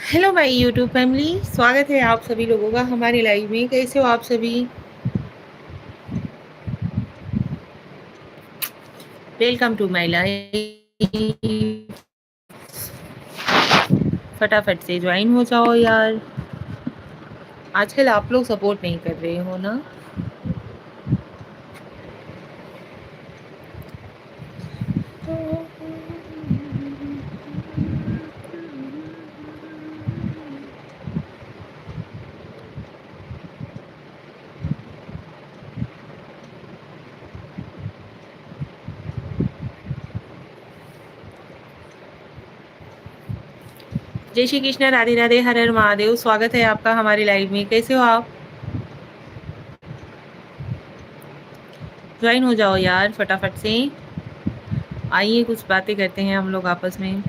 Hello my YouTube family, स्वागत है आप सभी लोगों का हमारे लाइव में। कैसे हो आप सभी? Welcome to my live. फटाफट से ज्वाइन हो जाओ यार। आजकल आप लोग सपोर्ट नहीं कर रहे हो ना। जय श्री कृष्ण, राधे राधे, हर हर महादेव। स्वागत है आपका हमारे लाइव में। कैसे हो आप? ज्वाइन हो जाओ यार फटाफट से। आइए कुछ बातें करते हैं हम लोग आपस में।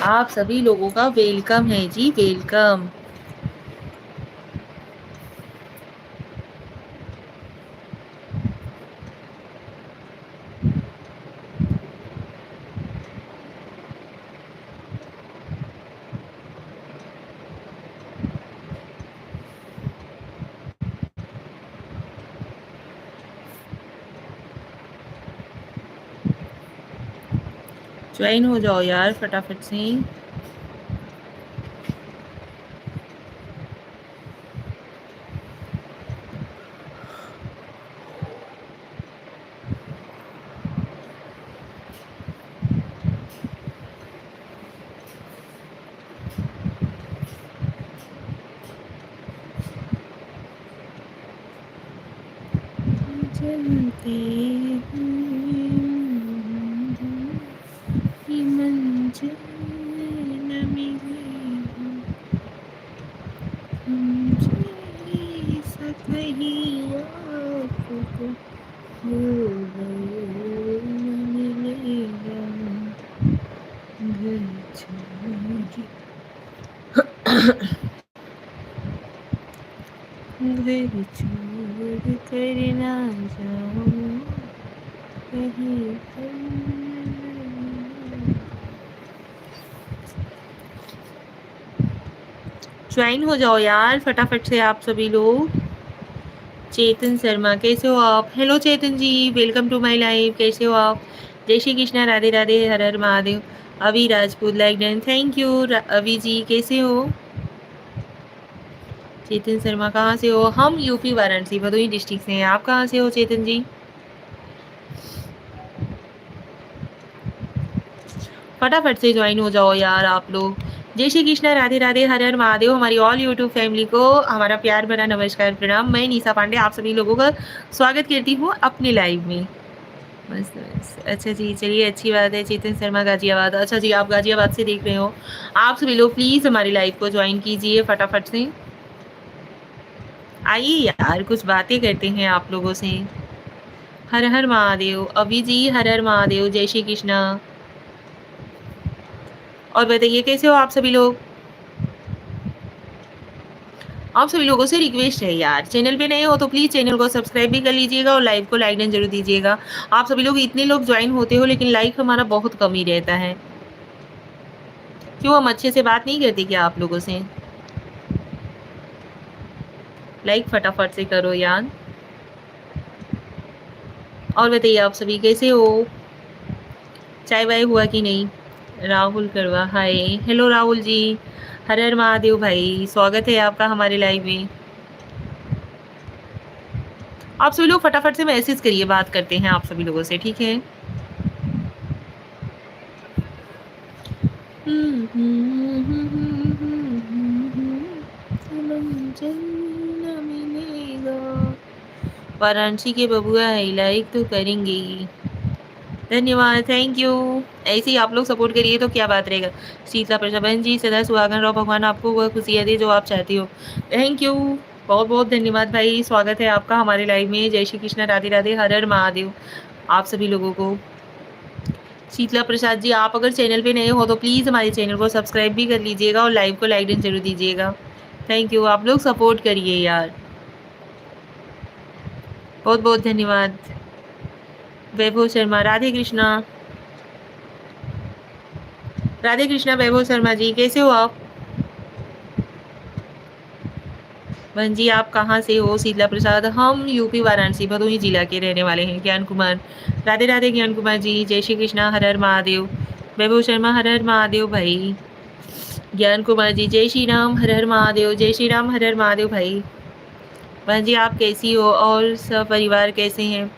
आप सभी लोगों का वेलकम है जी, वेलकम। ज्वाइन हो जाओ यार फटाफट से। चलते ही मंजिल न मिलेगी, मुझे सतही आपको भूल गए न मिलेगा घर छोड़, घर छोड़ कर ना जाऊं कहीं पर। ज्वाइन हो जाओ यार फटाफट से आप सभी लोग। चेतन शर्मा, कैसे हो आप? Hello Chetan ji, welcome to my live. कैसे हो आप? जय श्री कृष्णा, राधे राधे, हर हर महादेव। अभी Rajput like done, thank you अभी जी। कैसे हो चेतन शर्मा? कहाँ से हो? हम यूपी वाराणसी भदोही डिस्ट्रिक्ट से हैं। आप कहाँ से हो चेतन जी? फटाफट से ज्वाइन हो जाओ यार आप लोग। जय श्री कृष्णा, राधे राधे, हर हर महादेव। हमारी ऑल यूट्यूब फैमिली को हमारा प्यार भरा नमस्कार, प्रणाम। मैं निशा पांडे आप सभी लोगों का स्वागत करती हूँ अपने लाइव में। बस बस, अच्छा जी, चलिए अच्छी बात है। चेतन शर्मा गाजियाबाद, अच्छा जी, आप गाजियाबाद से देख रहे हो। आप सभी लोग प्लीज़ हमारी लाइव को ज्वाइन कीजिए फटाफट से। आइए यार कुछ बातें करते हैं आप लोगों से। हर हर महादेव अभी जी, हर हर महादेव, जय श्री कृष्णा। और बताइए कैसे हो आप सभी लोग? आप सभी लोगों से रिक्वेस्ट है यार, चैनल पे नए हो तो प्लीज़ चैनल को सब्सक्राइब भी कर लीजिएगा और लाइव को लाइक डन जरूर दीजिएगा। आप सभी लोग इतने लोग ज्वाइन होते हो लेकिन लाइक हमारा बहुत कम ही रहता है। क्यों, हम अच्छे से बात नहीं करते क्या आप लोगों से? लाइक फटाफट से करो यार। और बताइए आप सभी कैसे हो? चाय वाय हुआ कि नहीं? राहुल करवा, हाय, हेलो राहुल जी। हर हर महादेव भाई, स्वागत है आपका हमारे लाइव में। आप सभी लोग फटाफट से मैसेज करिए, बात करते हैं आप सभी लोगों से, ठीक है? वाराणसी के बबुआ है, लाइक तो करेंगे ही। धन्यवाद, थैंक यू। ऐसे ही आप लोग सपोर्ट करिए तो क्या बात रहेगा। शीतला प्रजा बहन जी, सदा सुहागन रहो, भगवान आपको वह खुशियाँ दे जो आप चाहती हो। थैंक यू, बहुत बहुत धन्यवाद भाई। स्वागत है आपका हमारे लाइव में। जय श्री कृष्ण, राधे राधे, हर हर महादेव आप सभी लोगों को। शीतला प्रसाद जी, आप अगर चैनल पे नए हो तो प्लीज़ हमारे चैनल को सब्सक्राइब भी कर लीजिएगा और लाइव को लाइक डन जरूर दीजिएगा। थैंक यू, आप लोग सपोर्ट करिए यार। बहुत बहुत धन्यवाद। वैभव शर्मा, राधे कृष्णा। राधे कृष्णा वैभव शर्मा जी, कैसे हो आप? बहन जी आप कहाँ से हो? शीतला प्रसाद, हम यूपी वाराणसी भदोही जिला के रहने वाले हैं। ज्ञान कुमार, राधे राधे ज्ञान कुमार जी, जय श्री कृष्णा, हर हर महादेव। वैभव शर्मा, हर हर महादेव भाई। ज्ञान कुमार जी, जय श्री राम, हर हर महादेव, जय श्री राम, हर हर महादेव भाई। बहन जी आप कैसी हो और सब परिवार कैसे हैं?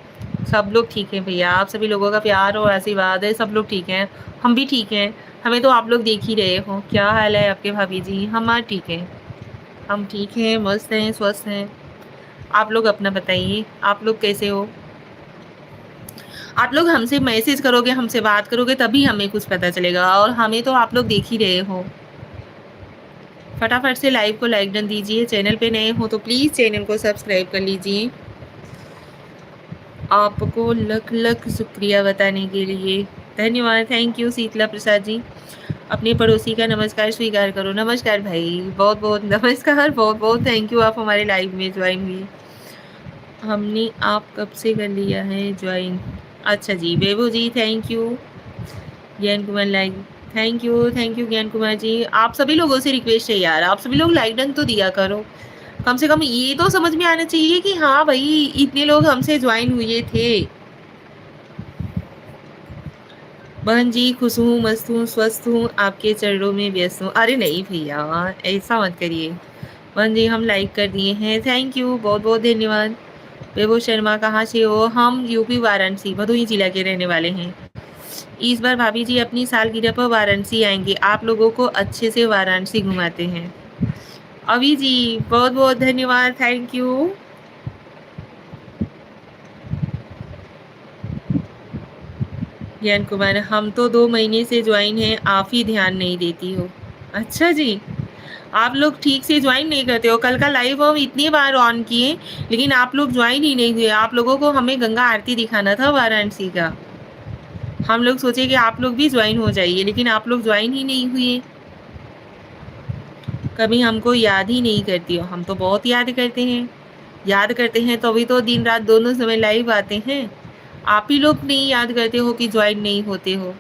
सब लोग ठीक हैं भैया, आप सभी लोगों का प्यार और आशीर्वाद है, सब लोग ठीक हैं, हम भी ठीक हैं। हमें तो आप लोग देख ही रहे हो। क्या हाल है आपके भाभी जी? हमारा ठीक है, हम ठीक हैं, मस्त हैं, स्वस्थ हैं। आप लोग अपना बताइए, आप लोग कैसे हो? आप लोग हमसे मैसेज करोगे, हमसे बात करोगे तभी हमें कुछ पता चलेगा, और हमें तो आप लोग देख ही रहे हो। फटाफट से लाइव को लाइक डन दीजिए। चैनल पे नए हो तो प्लीज़ चैनल को सब्सक्राइब कर लीजिए। आपको लख लख शुक्रिया बताने के लिए, धन्यवाद, थैंक यू शीतला प्रसाद जी। अपने पड़ोसी का नमस्कार स्वीकार करो। नमस्कार भाई, बहुत बहुत नमस्कार, बहुत बहुत थैंक यू, आप हमारे लाइव में ज्वाइन हुई। हमने आप कब से कर लिया है ज्वाइन? अच्छा जी, बेबू जी थैंक यू। ज्ञान कुमार लाइक, थैंक यू ज्ञान कुमार जी। आप सभी लोगों से रिक्वेस्ट है यार, आप सभी लोग लाइक डन तो दिया करो। कम से कम ये तो समझ में आना चाहिए कि हाँ भाई इतने लोग हमसे ज्वाइन हुए थे। बहन जी खुश हूँ, मस्त हूँ, स्वस्थ हूँ, आपके चरणों में व्यस्त हूँ। अरे नहीं भैया ऐसा मत करिए। बहन जी हम लाइक कर दिए हैं, थैंक यू, बहुत बहुत धन्यवाद। वैभव शर्मा कहाँ से हो? हम यूपी वाराणसी भदोही जिला के रहने वाले हैं। इस बार भाभी जी अपनी सालगिरह पर वाराणसी आएंगे, आप लोगों को अच्छे से वाराणसी घुमाते हैं। अभी जी बहुत बहुत धन्यवाद, थैंक यू। ज्ञान कुमार, हम तो 2 महीने से ज्वाइन हैं, आप ही ध्यान नहीं देती हो। अच्छा जी, आप लोग ठीक से ज्वाइन नहीं करते हो। कल का लाइव हम इतनी बार ऑन किए लेकिन आप लोग ज्वाइन ही नहीं हुए। आप लोगों को हमें गंगा आरती दिखाना था वाराणसी का। हम लोग सोचे कि आप लोग भी ज्वाइन हो जाइए, लेकिन आप लोग ज्वाइन ही नहीं हुए। कभी हमको याद ही नहीं करती हो। हम तो बहुत याद करते हैं, याद करते हैं तभी तो दिन रात दोनों समय लाइव आते हैं। आप ही लोग नहीं याद करते हो कि ज्वाइन नहीं होते हो।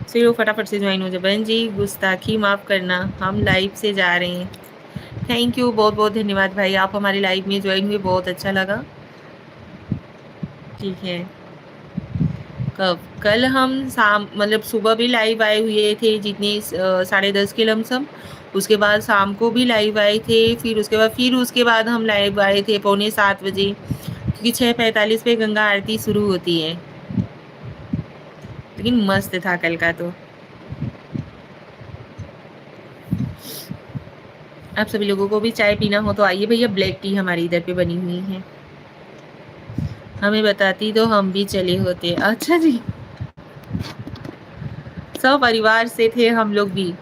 चलो फटाफट से ज्वाइन हो जाओ। बहन जी गुस्ताखी माफ़ करना, हम लाइव से जा रहे हैं। थैंक यू, बहुत बहुत धन्यवाद भाई, आप हमारे लाइव में ज्वाइन हुए, बहुत अच्छा लगा। ठीक है, कब? कल हम शाम मतलब सुबह भी लाइव आए हुए थे, जितने 10:30 के लमसम। उसके बाद शाम को भी लाइव आए थे, फिर उसके बाद हम लाइव आए थे 6:45 बजे, क्योंकि 6:45 पे गंगा आरती शुरू होती है। लेकिन मस्त था कल का तो। आप सभी लोगों को भी चाय पीना हो तो आइए भैया, ब्लैक टी हमारी इधर पे बनी हुई है। हमें बताती तो हम भी चले होते। अच्छा जी, सब परिवार से थे हम लोग भी,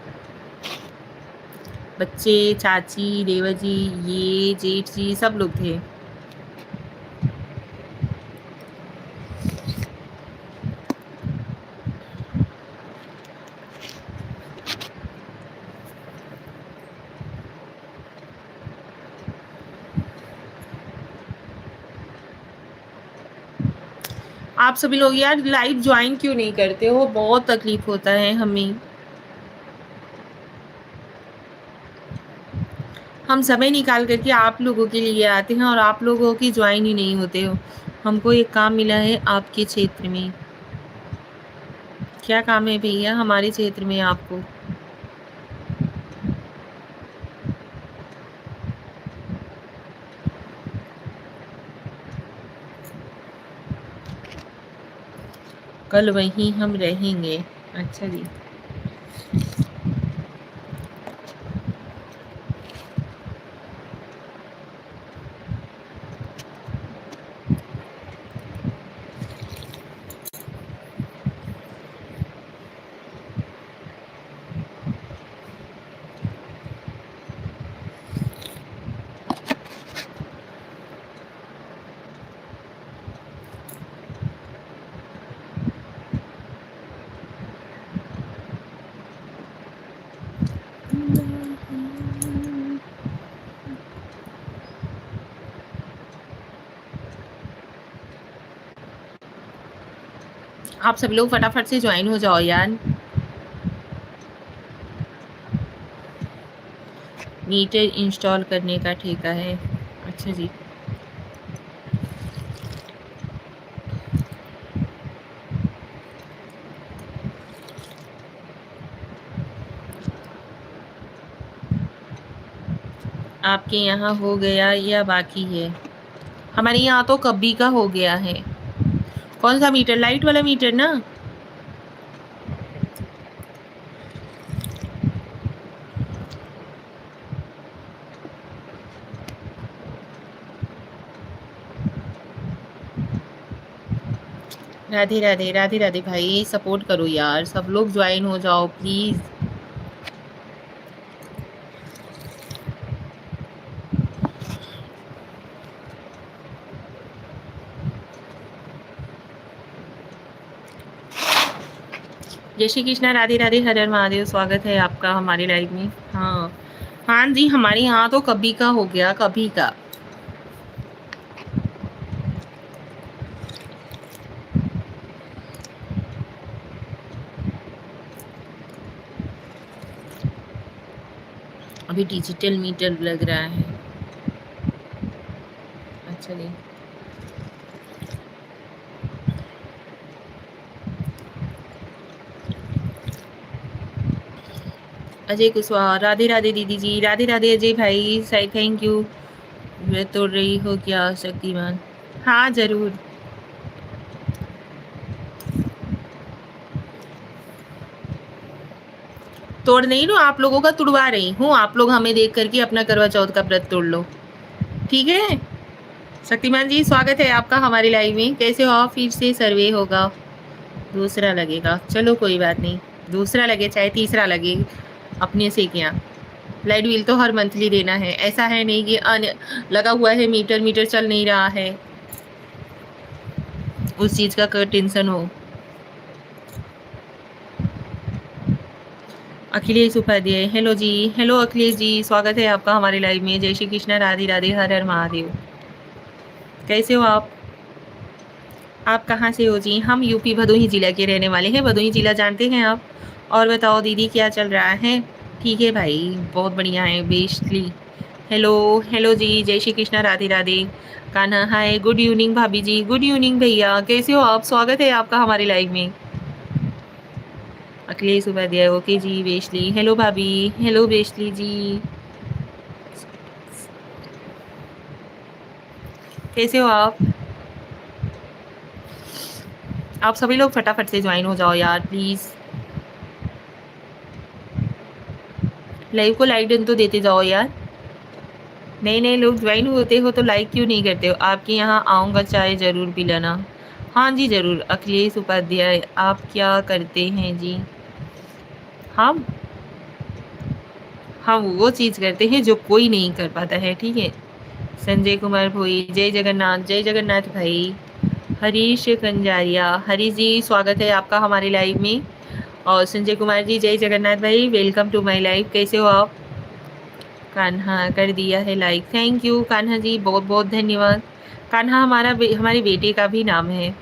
बच्चे, चाची, देवर जी, ये जेठ जी, सब लोग थे। आप सभी लोग यार लाइव ज्वाइन क्यों नहीं करते हो? बहुत तकलीफ होता है हमें। हम समय निकाल करके आप लोगों के लिए आते हैं और आप लोगों की ज्वाइन ही नहीं होते हो। हमको एक काम मिला है आपके क्षेत्र में। क्या काम है भैया हमारे क्षेत्र में आपको? कल वहीं हम रहेंगे। अच्छा जी, आप सब लोग फटाफट से ज्वाइन हो जाओ यार। मीटर इंस्टॉल करने का ठेका है। अच्छा जी। आपके यहाँ हो गया या बाकी है? हमारे यहाँ तो कभी का हो गया है। कौन सा मीटर? लाइट वाला मीटर ना? राधे राधे राधे राधे भाई, सपोर्ट करो यार, सब लोग ज्वाइन हो जाओ प्लीज। जय श्री कृष्णा, राधे राधे, हर हर महादेव। स्वागत है आपका हमारे लाइव में। हाँ हाँ जी, हमारे यहाँ तो कभी का हो गया, कभी का। अभी डिजिटल मीटर लग रहा है। अच्छा जी। अजय कुशवाहा, राधे राधे दीदी जी, राधे राधे अजय भाई, साई थैंक यू। व्रत तोड़ रही हो क्या शक्तिमान? हाँ जरूर। तोड़ नहीं लो, आप लोगों का तुड़वा रही हूँ। आप लोग हमें देख करके अपना करवा चौथ का व्रत तोड़ लो, ठीक है? शक्तिमान जी, स्वागत है आपका हमारी लाइव में। कैसे हो आप? फिर से सर्वे होगा, दूसरा लगेगा। चलो कोई बात नहीं, दूसरा लगे चाहे तीसरा लगे, अपने से क्या। लाइट बिल तो हर मंथली देना है, ऐसा है नहीं कि लगा हुआ है मीटर, मीटर चल नहीं रहा है, उस चीज़ का टेंशन हो। अखिलेश उपाध्याय, हेलो जी, हेलो अखिलेश जी, स्वागत है आपका हमारे लाइव में। जय श्री कृष्ण, राधे राधे, हर हर महादेव। कैसे हो आप? आप कहाँ से हो जी? हम यूपी भदोही जिला के रहने वाले हैं। भदोही जिला जानते हैं आप? और बताओ दीदी, क्या चल रहा है? ठीक है भाई, बहुत बढ़िया है, बेस्टली। हेलो हेलो जी, जय श्री कृष्णा, राधे राधे। कान्हा हाय, गुड इवनिंग भाभी जी, गुड इवनिंग भैया, कैसे हो आप? स्वागत है आपका हमारे लाइव में। अखिलेश उपाध्याय, ओके जी, बेस्टली। हेलो भाभी, हेलो बेस्टली जी, कैसे हो आप? आप सभी लोग फटाफट से ज्वाइन हो जाओ यार प्लीज़। लाइव को लाइक डन तो देते जाओ यार। नए नए लोग ज्वाइन होते हो तो लाइक क्यों नहीं करते हो? आपके यहाँ आऊँगा, चाय ज़रूर पिलाना। हाँ जी ज़रूर। अखिलेश उपाध्याय, आप क्या करते हैं जी? हम हम वो चीज़ करते हैं जो कोई नहीं कर पाता है, ठीक है? संजय कुमार भोई, जय जगन्नाथ, जय जगन्नाथ भाई। हरीश कंजारिया, हरीश जी स्वागत है आपका हमारे लाइव में। और संजय कुमार जी, जय जगन्नाथ भाई, वेलकम टू माय लाइव। कैसे हो आप? कान्हा कर दिया है like, thank you Kanha ji, बहुत बहुत धन्यवाद। कान्हा हमारे बेटे का भी नाम है।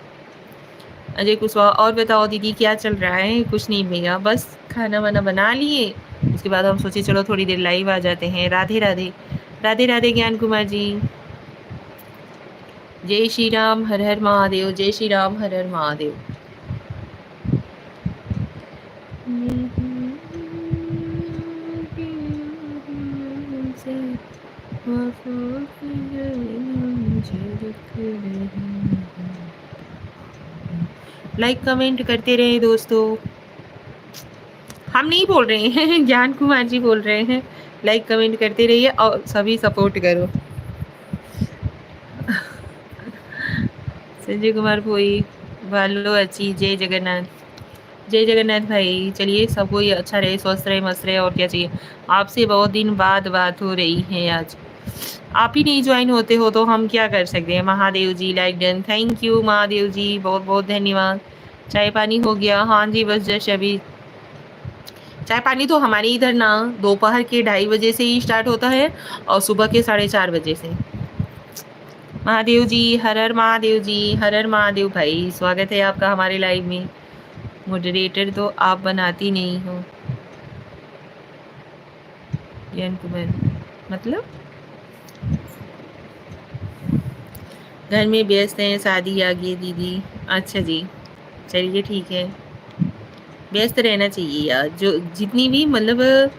अजय कुशवाहा, और बताओ दीदी क्या चल रहा है? कुछ नहीं भैया, बस खाना वाना बना लिए, उसके बाद हम सोचे चलो थोड़ी देर लाइव आ जाते हैं। राधे राधे, राधे राधे ज्ञान कुमार जी। जय श्री राम, हर हर महादेव, जय श्री राम, हर हर महादेव। लाइक कमेंट करते रहे दोस्तों। हम नहीं बोल रहे हैं, ज्ञान कुमार जी बोल रहे हैं। लाइक कमेंट करते रहिए और सभी सपोर्ट करो। संजय कुमार भोई, भालो अच्छी, जय जगन्नाथ, जय जगन्नाथ भाई। चलिए सबको ये अच्छा रहे, स्वस्थ रहे, मस्त रहे, और क्या चाहिए। आपसे बहुत दिन बाद बात हो रही है आज। आप ही नहीं ज्वाइन होते हो तो हम क्या कर सकते हैं। Mahadev ji like done, thank you Mahadev ji, बहुत बहुत धन्यवाद। चाय पानी हो गया? हाँ जी, बस जस्ट अभी। चाय पानी तो हमारे इधर ना दोपहर के 2:30 बजे से ही स्टार्ट होता है और सुबह के 4:30 बजे से। महादेव जी, हर हर महादेव जी, हर हर महादेव भाई, स्वागत है आपका हमारे लाइव में। मॉडरेटर तो आप बनाती नहीं हो। जैन कुमार, मतलब घर में व्यस्त हैं, शादी आ गई दीदी। अच्छा जी, चलिए ठीक है। व्यस्त रहना चाहिए यार, जो जितनी भी मतलब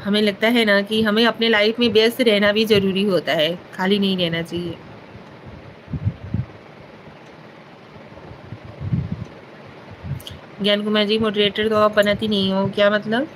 हमें लगता है ना कि हमें अपने लाइफ में व्यस्त रहना भी ज़रूरी होता है, खाली नहीं रहना चाहिए। ज्ञान कुमार जी, मॉडरेटर तो आप बनाती नहीं हो, क्या मतलब?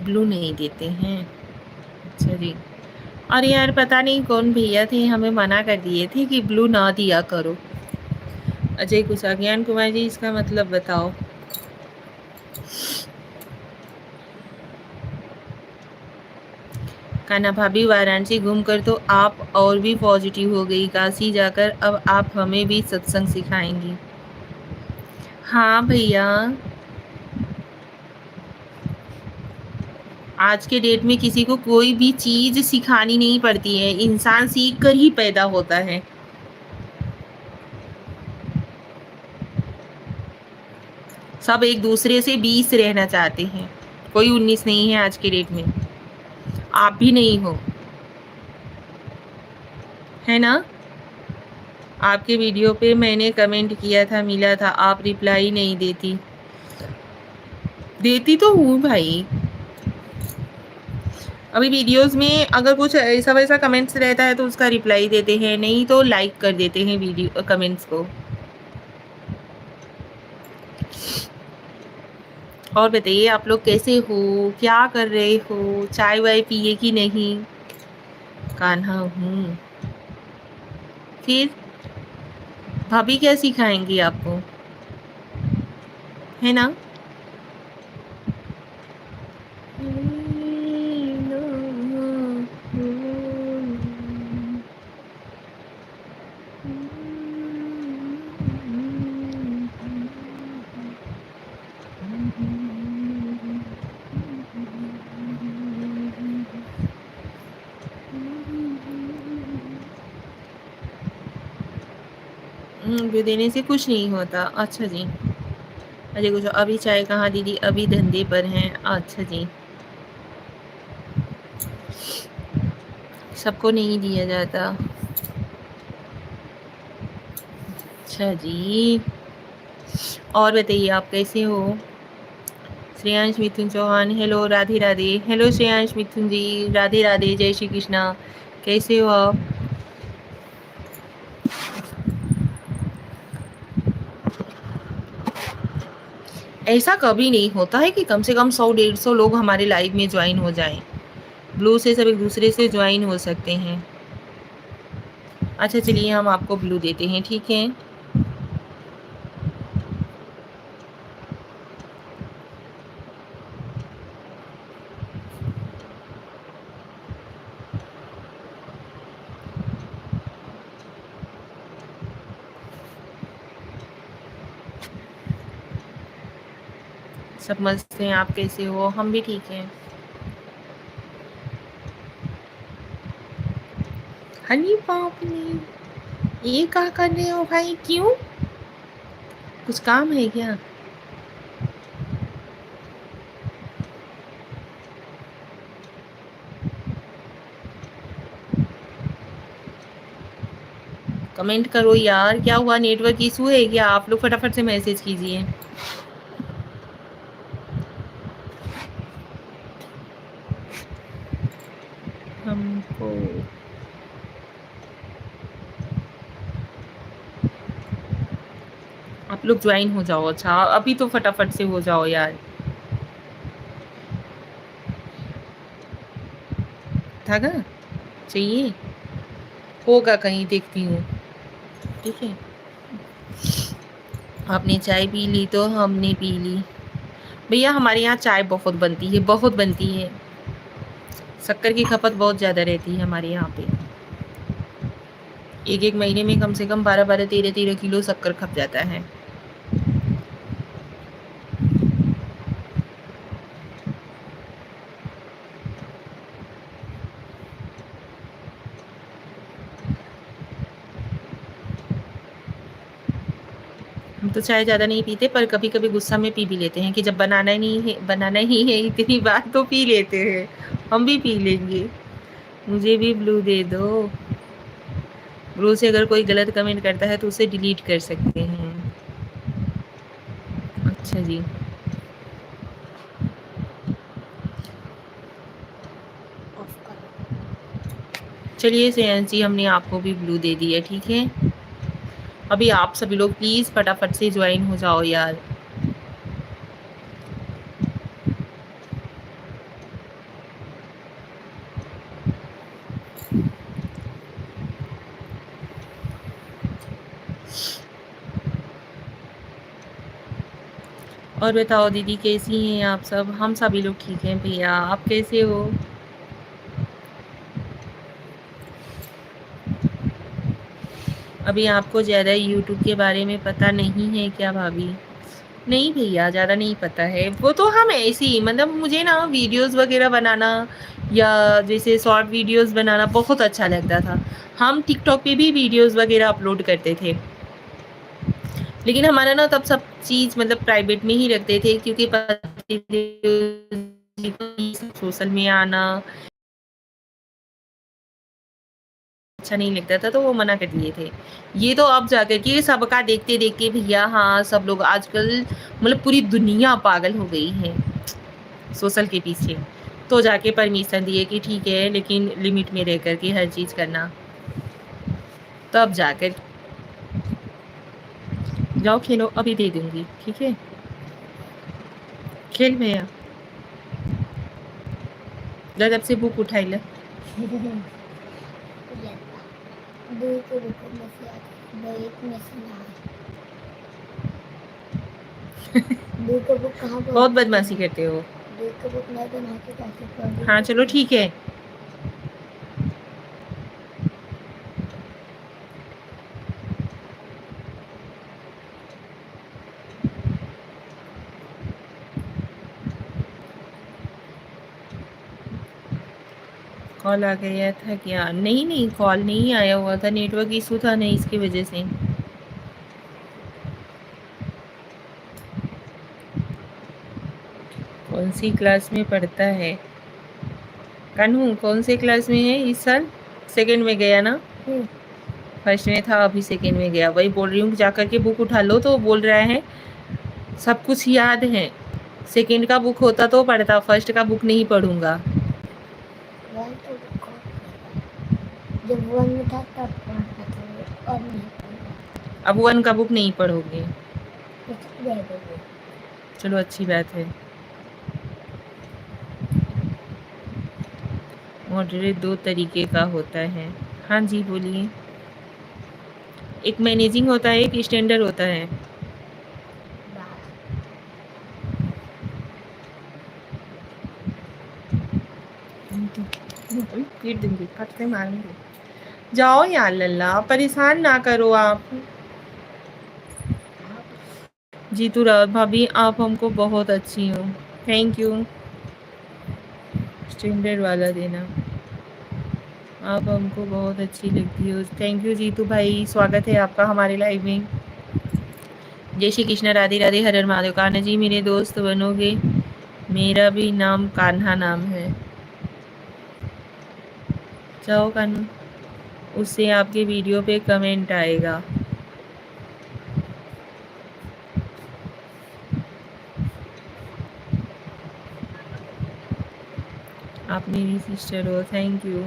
ब्लू नहीं देते हैं? अच्छा जी। और यार पता नहीं कौन भैया थे, हमें मना कर दिए थे कि ब्लू ना दिया करो। अजय कुशा, ज्ञान कुमार जी इसका मतलब बताओ। कान्हा भाभी, वाराणसी घूमकर तो आप और भी पॉजिटिव हो गई, काशी जाकर अब आप हमें भी सत्संग सिखाएंगी। हाँ भैया, आज के डेट में किसी को कोई भी चीज सिखानी नहीं पड़ती है, इंसान सीख कर ही पैदा होता है। सब एक दूसरे से 20 रहना चाहते हैं, कोई 19 नहीं है आज के डेट में। आप भी नहीं हो, है ना? आपके वीडियो पे मैंने कमेंट किया था, मिला था, आप रिप्लाई नहीं देती। देती तो हूँ भाई, अभी वीडियोस में अगर कुछ ऐसा वैसा कमेंट्स रहता है तो उसका रिप्लाई देते हैं, नहीं तो लाइक कर देते हैं वीडियो कमेंट्स को। और बताइए आप लोग कैसे हो, क्या कर रहे हो, चाय वाय पिए कि नहीं? कान्हा हूँ। फिर भाभी क्या सिखाएंगी आपको, है ना? व्यू देने से कुछ नहीं होता। अच्छा जी। अरे कुछ अभी चाय कहाँ दीदी, अभी धंधे पर हैं। अच्छा जी, सबको नहीं दिया जाता। अच्छा जी, और बताइए आप कैसे हो? श्रेयांश मिथुन चौहान, हेलो, राधे राधे। हेलो श्रेयांश मिथुन जी, राधे राधे, जय श्री कृष्णा। कैसे हो आप? ऐसा कभी नहीं होता है कि कम से कम 100-150 लोग हमारे लाइव में ज्वाइन हो जाएं। ब्लू से सब एक दूसरे से ज्वाइन हो सकते हैं। अच्छा चलिए, हम आपको ब्लू देते हैं, ठीक है? सब मस्त हैं, आप कैसे हो? हम भी ठीक हैं। हनी पापनी, ये क्या कर रहे हो भाई, क्यों? कुछ काम है क्या? कमेंट करो यार, क्या हुआ, नेटवर्क इशू है क्या? आप लोग फटाफट से मैसेज कीजिए। हमको आप लोग ज्वाइन हो जाओ। अच्छा अभी तो फटाफट से हो जाओ यार। धागा चाहिए होगा कहीं, देखती हूँ। ठीक है, आपने चाय पी ली तो हमने पी ली। भैया हमारे यहाँ चाय बहुत बनती है, बहुत बनती है। शक्कर की खपत बहुत ज़्यादा रहती है हमारे यहाँ पे। एक एक महीने में कम से कम 12-12, 13-13 किलो शक्कर खप जाता है। हम तो चाय ज़्यादा नहीं पीते, पर कभी कभी गुस्सा में पी भी लेते हैं कि जब बनाना ही है इतनी बार तो पी लेते हैं। हम भी पी लेंगे। मुझे भी ब्लू दे दो। ब्लू से अगर कोई गलत कमेंट करता है तो उसे डिलीट कर सकते हैं। अच्छा जी, चलिए श्रेयांश जी, हमने आपको भी ब्लू दे दिया, ठीक है। अभी आप सभी लोग प्लीज़ फटाफट से ज्वाइन हो जाओ यार। और बताओ दीदी, कैसी हैं आप सब? हम सभी लोग ठीक हैं भैया, आप कैसे हो? अभी आपको ज़्यादा यूट्यूब के बारे में पता नहीं है क्या भाभी? नहीं भैया, ज़्यादा नहीं पता है। वो तो हम ऐसे ही, मतलब मुझे ना वीडियोस वगैरह बनाना या जैसे शॉर्ट वीडियोस बनाना बहुत अच्छा लगता था। हम टिकटॉक पे भी वीडियोस वगैरह अपलोड करते थे, लेकिन हमारा ना तब सब चीज़ मतलब प्राइवेट में ही रखते थे, क्योंकि सोशल में आना अच्छा नहीं लगता था, तो वो मना कर दिए थे। ये तो अब जाकर के सबका देखते देखते भैया, हाँ सब लोग आजकल मतलब पूरी दुनिया पागल हो गई है सोशल के पीछे। तो जाके परमिशन दिए कि ठीक है, लेकिन लिमिट में रह कर के हर चीज़ करना। तब जाकर जाओ खेलो, अभी दे दूंगी, ठीक है। खेल भैया, जब से बुक उठाई ले। बहुत बदमाशी करते हो। हाँ चलो ठीक है। कॉल आ गया था क्या? नहीं नहीं, कॉल नहीं आया हुआ था, नेटवर्क इशू था नहीं, इसकी वजह से। कौन सी क्लास में पढ़ता है कान्हू? कौन से क्लास में है इस साल? सेकंड में गया ना? फर्स्ट में था, अभी सेकंड में गया। वही बोल रही हूँ, जाकर के बुक उठा लो। तो बोल रहा है सब कुछ याद है। सेकंड का बुक होता तो पढ़ता, फर्स्ट का बुक नहीं पढ़ूंगा। जब वन में था तब पढ़ता था, और नहीं पढ़ा। अब वन का बुक नहीं पढ़ोगे? चलो अच्छी बात है। मॉडरेट 2 तरीके का होता है। हाँ जी बोलिए। एक मैनेजिंग होता है, एक स्टैंडर्ड होता है। पीट दूंगी, फटते मारूंगी। जाओ यार लल्ला, परेशान ना करो आप। जीतू रावत भाभी, आप हमको बहुत अच्छी हो। Thank you. स्टैंडर्ड वाला देना। आप हमको बहुत अच्छी लगती हो। थैंक यू जीतू भाई, स्वागत है आपका हमारे लाइव में। जय श्री कृष्ण, राधे राधे, हर हर महादेव। कान्हा जी मेरे दोस्त बनोगे? मेरा भी नाम कान्हा नाम है। जाओ कान्हा, उससे आपके वीडियो पे कमेंट आएगा। आप मेरी सिस्टर हो, थैंक यू।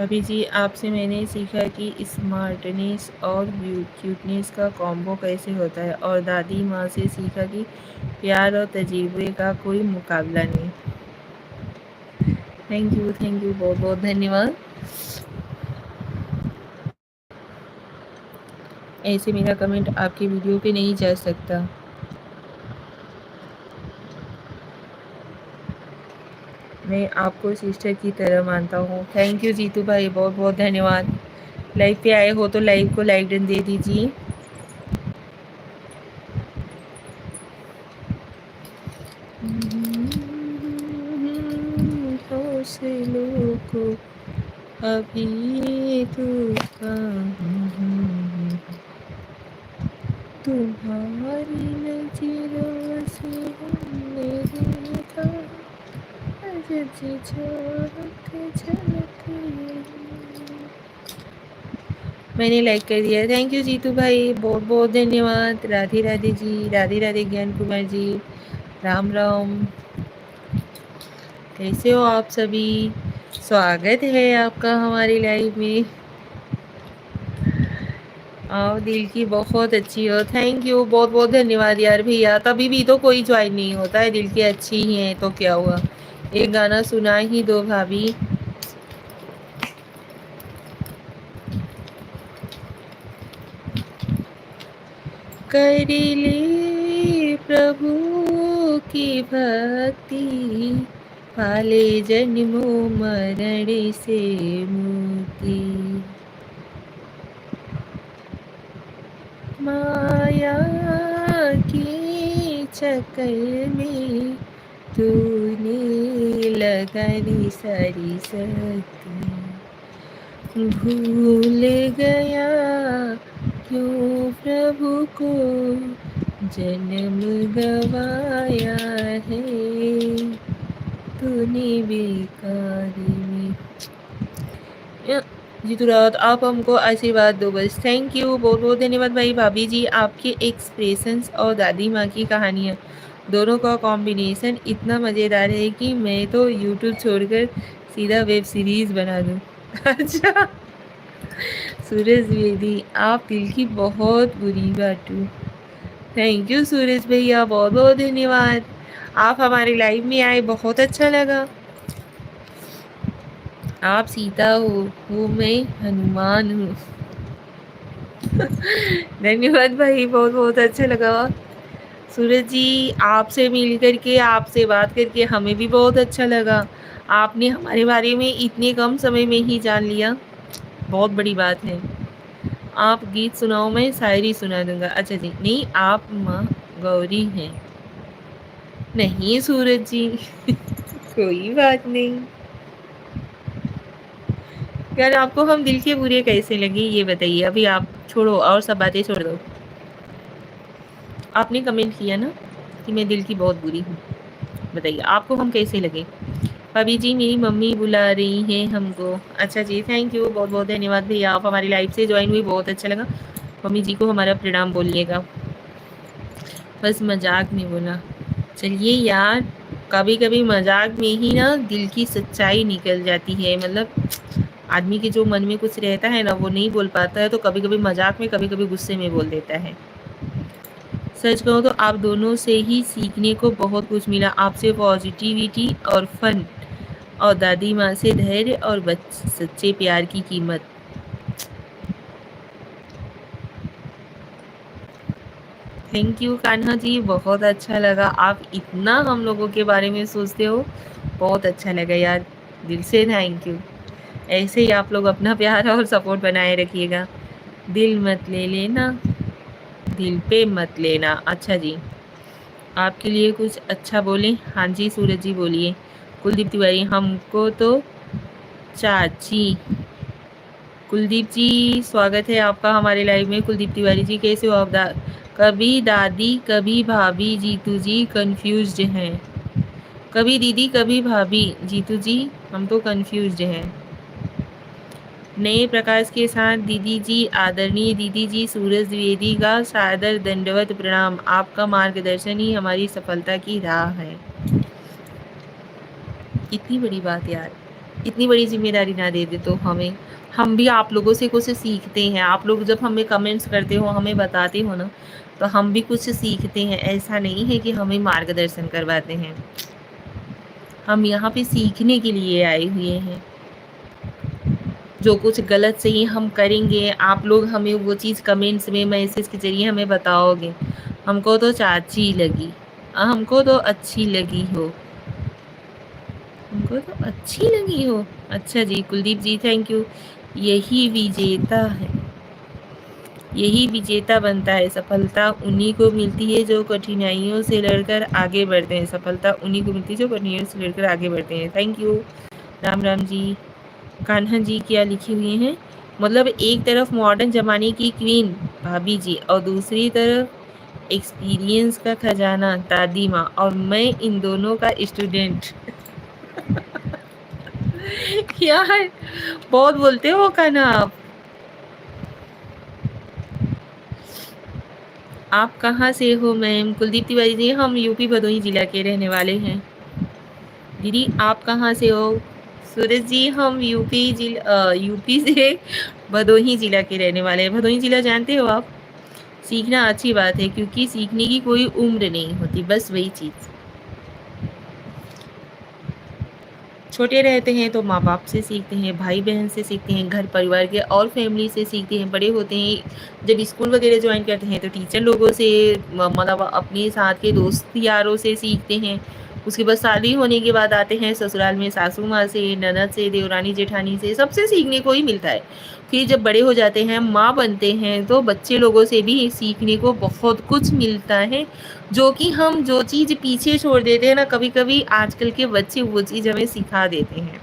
भाभी जी, आपसे मैंने सीखा कि स्मार्टनेस और क्यूटनेस का कॉम्बो कैसे होता है, और दादी माँ से सीखा कि प्यार और तजुर्बे का कोई मुकाबला नहीं। थैंक यू, बहुत बहुत धन्यवाद। ऐसे मेरा कमेंट आपकी वीडियो पे नहीं जा सकता। मैं आपको सिस्टर की तरह मानता हूँ। थैंक यू जीतू भाई, बहुत बहुत धन्यवाद। लाइव पे आए हो तो लाइव को लाइक डन दे दीजिए। हौसलों को अभी तुम्हारी नजरों से हमने देखा, अजब सी झलक झलक। मैंने लाइक कर दिया। थैंक यू जीतू भाई, बहुत बहुत धन्यवाद। राधे राधे जी, राधे राधे ज्ञान कुमार जी, राम राम। कैसे हो आप सभी? स्वागत है आपका हमारी लाइव में। आओ, दिल की बहुत अच्छी हो। थैंक यू, बहुत बहुत धन्यवाद यार भैया। तभी भी तो कोई ज्वाइन नहीं होता है। दिल की अच्छी ही है तो क्या हुआ, एक गाना सुना ही दो भाभी। कर ले प्रभु की भक्ति, पाले जन्मों मरण से मुक्ति। माया के चक्कर में तूने लगा दी सारी शक्ति, भूल गया क्यों प्रभु को जन्म गवाया है तूने बेकार में। जीतू रावत, आप हमको आशीर्वाद दो बस। थैंक यू, बहुत बहुत धन्यवाद भाई। भाभी जी, आपके एक्सप्रेशंस और दादी माँ की कहानियाँ दोनों का कॉम्बिनेशन इतना मज़ेदार है कि मैं तो यूट्यूब छोड़कर सीधा वेब सीरीज़ बना दूँ। अच्छा, सूरज बेदी, आप दिल की बहुत बुरी बाटू। थैंक यू सूरज भैया, बहुत बहुत धन्यवाद। आप हमारे लाइव में आए, बहुत अच्छा लगा। आप सीता हो मैं हनुमान हूँ। धन्यवाद भाई, बहुत बहुत अच्छा लगा। सूरज जी, आपसे मिल करके, आपसे बात करके हमें भी बहुत अच्छा लगा। आपने हमारे बारे में इतने कम समय में ही जान लिया, बहुत बड़ी बात है। आप गीत सुनाओ, मैं शायरी सुना दूंगा। अच्छा जी, नहीं, आप माँ गौरी हैं। नहीं सूरज जी, कोई बात नहीं। यार, आपको हम दिल के बुरे कैसे लगे ये बताइए। अभी आप छोड़ो, और सब बातें छोड़ दो। आपने कमेंट किया ना कि मैं दिल की बहुत बुरी हूँ, बताइए आपको हम कैसे लगे। भाभी जी, मेरी मम्मी बुला रही हैं हमको। अच्छा जी, थैंक यू, बहुत बहुत धन्यवाद भैया। आप हमारी लाइफ से ज्वाइन हुई, बहुत अच्छा लगा। मम्मी जी को हमारा प्रणाम बोलिएगा। बस मजाक में बोला। चलिए यार, कभी कभी मजाक में ही ना दिल की सच्चाई निकल जाती है। मतलब आदमी के जो मन में कुछ रहता है ना, वो नहीं बोल पाता है, तो कभी कभी मजाक में, कभी कभी गुस्से में बोल देता है। सच कहूँ तो आप दोनों से ही सीखने को बहुत कुछ मिला। आपसे पॉजिटिविटी और फन, और दादी माँ से धैर्य और सच्चे प्यार की कीमत। थैंक यू कान्हा जी, बहुत अच्छा लगा। आप इतना हम लोगों के बारे में सोचते हो, बहुत अच्छा लगा यार, दिल से थैंक यू। ऐसे ही आप लोग अपना प्यार और सपोर्ट बनाए रखिएगा। दिल मत ले लेना, दिल पे मत लेना। अच्छा जी, आपके लिए कुछ अच्छा बोलें? हाँ जी सूरज जी बोलिए। कुलदीप तिवारी, हमको तो चाची। कुलदीप जी, स्वागत है आपका हमारे लाइव में। कुलदीप तिवारी जी, कैसे हो आप? कभी दादी कभी भाभी, जीतू जी कंफ्यूज्ड हैं। कभी दीदी कभी भाभी, जीतू जी हम तो कंफ्यूज्ड हैं। नए प्रकाश के साथ दीदी जी, आदरणीय दीदी जी, सूरज द्विवेदी का सादर दंडवत प्रणाम। आपका मार्गदर्शन ही हमारी सफलता की राह है। इतनी बड़ी बात यार। इतनी बड़ी ज़िम्मेदारी ना दे दे तो हमें। हम भी आप लोगों से कुछ सीखते हैं। आप लोग जब हमें कमेंट्स करते हो, हमें बताते हो ना, तो हम भी कुछ सीखते हैं। ऐसा नहीं है कि हमें मार्गदर्शन करवाते हैं। हम यहाँ पे सीखने के लिए आए हुए हैं। जो कुछ गलत सही हम करेंगे, आप लोग हमें वो चीज़ कमेंट्स में, मैसेज के ज़रिए हमें बताओगे। हमको तो चाची लगी, हमको तो अच्छी लगी हो, हमको तो अच्छी लगी हो। अच्छा जी, कुलदीप जी थैंक यू। यही विजेता है, यही विजेता बनता है। सफलता उन्हीं को मिलती है जो कठिनाइयों से लड़कर आगे बढ़ते हैं। सफलता उन्हीं को मिलती है जो कठिनाइयों से लड़कर आगे बढ़ते हैं। Thank you Ram Ram ji. कान्हा जी क्या लिखे हुए हैं, मतलब एक तरफ मॉडर्न जमाने की क्वीन भाभी जी और दूसरी तरफ एक्सपीरियंस का खजाना दादी माँ, और मैं इन दोनों का स्टूडेंट। यार बहुत बोलते हो कान्हा आप कहाँ से हो मैम? कुलदीप तिवारी जी हम यूपी भदोही जिला के रहने वाले हैं। दीदी आप कहाँ से हो? सूरज जी हम यूपी से भदोही जिला के रहने वाले हैं। भदोही जिला जानते हो आप? सीखना अच्छी बात है क्योंकि सीखने की कोई उम्र नहीं होती, बस वही चीज़। छोटे रहते हैं तो माँ बाप से सीखते हैं, भाई बहन से सीखते हैं, घर परिवार के और फैमिली से सीखते हैं। बड़े होते हैं जब स्कूल वगैरह ज्वाइन करते हैं तो टीचर लोगों से, मतलब अपने साथ के दोस्त यारों से सीखते हैं। उसके बाद शादी होने के बाद आते हैं ससुराल में सासू माँ से, ननद से, देवरानी जेठानी से, सबसे सीखने को ही मिलता है। फिर जब बड़े हो जाते हैं, माँ बनते हैं, तो बच्चे लोगों से भी सीखने को बहुत कुछ मिलता है। जो कि हम जो चीज़ पीछे छोड़ देते हैं ना, कभी-कभी आजकल के बच्चे वो चीज़ हमें सिखा देते हैं।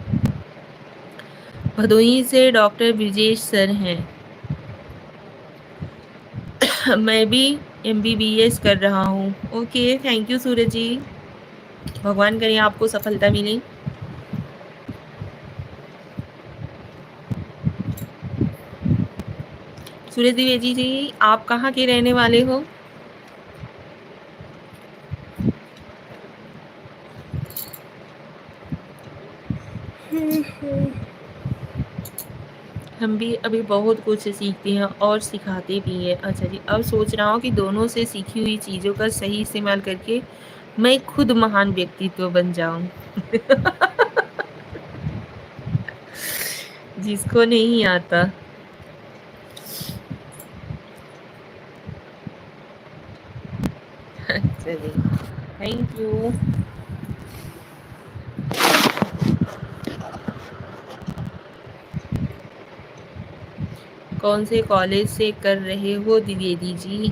भदोही से डॉक्टर ब्रिजेश सर हैं। मैं भी एमबीबीएस कर रहा हूँ। ओके थैंक यू सूरज जी, भगवान करें आपको सफलता मिले। सूरज द्विवेदी जी आप कहाँ के रहने वाले हो? हम भी अभी बहुत कुछ सीखते हैं और सिखाते भी हैं। अच्छा जी, अब सोच रहा हूँ कि दोनों से सीखी हुई चीज़ों का सही इस्तेमाल करके मैं खुद महान व्यक्तित्व बन जाऊँ। जिसको नहीं आता। अच्छा जी, थैंक यू। कौन से कॉलेज से कर रहे हो द्विवेदी जी?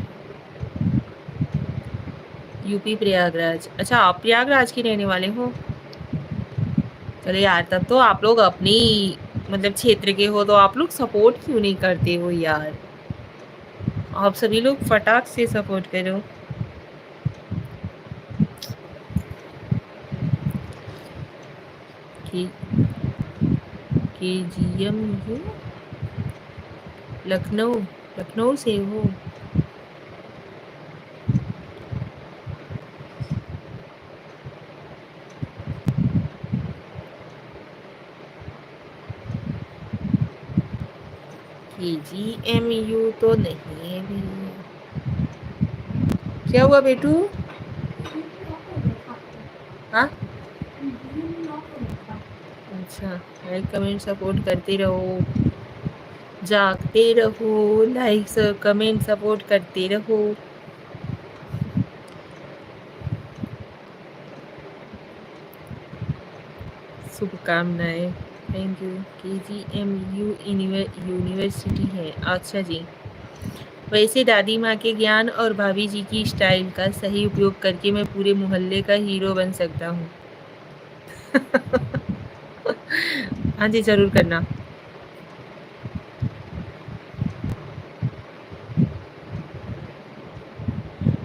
यूपी प्रयागराज। अच्छा आप प्रयागराज के रहने वाले हो? चलो यार, तब तो आप लोग अपनी मतलब क्षेत्र के हो, तो आप लोग सपोर्ट क्यों नहीं करते हो यार? आप सभी लोग फटाक से सपोर्ट करो। के केजीएम यू लखनऊ, लखनऊ से हो? केजीएमयू तो नहीं है भैया। क्या हुआ बेटू? हाँ अच्छा, लाइक कमेंट सपोर्ट करते रहो, जागते रहो, लाइक कमेंट सपोर्ट करते रहो। शुभकामनाएं। Thank you. केजीएमयू यूनिवर्सिटी है। अच्छा जी, वैसे दादी माँ के ज्ञान और भाभी जी की स्टाइल का सही उपयोग करके मैं पूरे मोहल्ले का हीरो बन सकता हूँ। हाँ जी जरूर करना।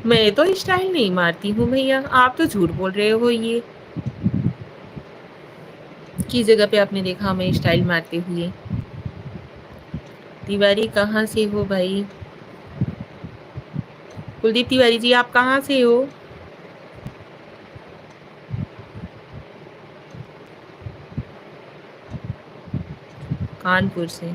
मैं तो स्टाइल नहीं मारती हूँ भैया, आप तो झूठ बोल रहे हो। ये किस जगह पे आपने देखा मैं स्टाइल मारते हुए? तिवारी कहाँ से हो भाई? कुलदीप तिवारी जी आप कहाँ से हो? कानपुर से।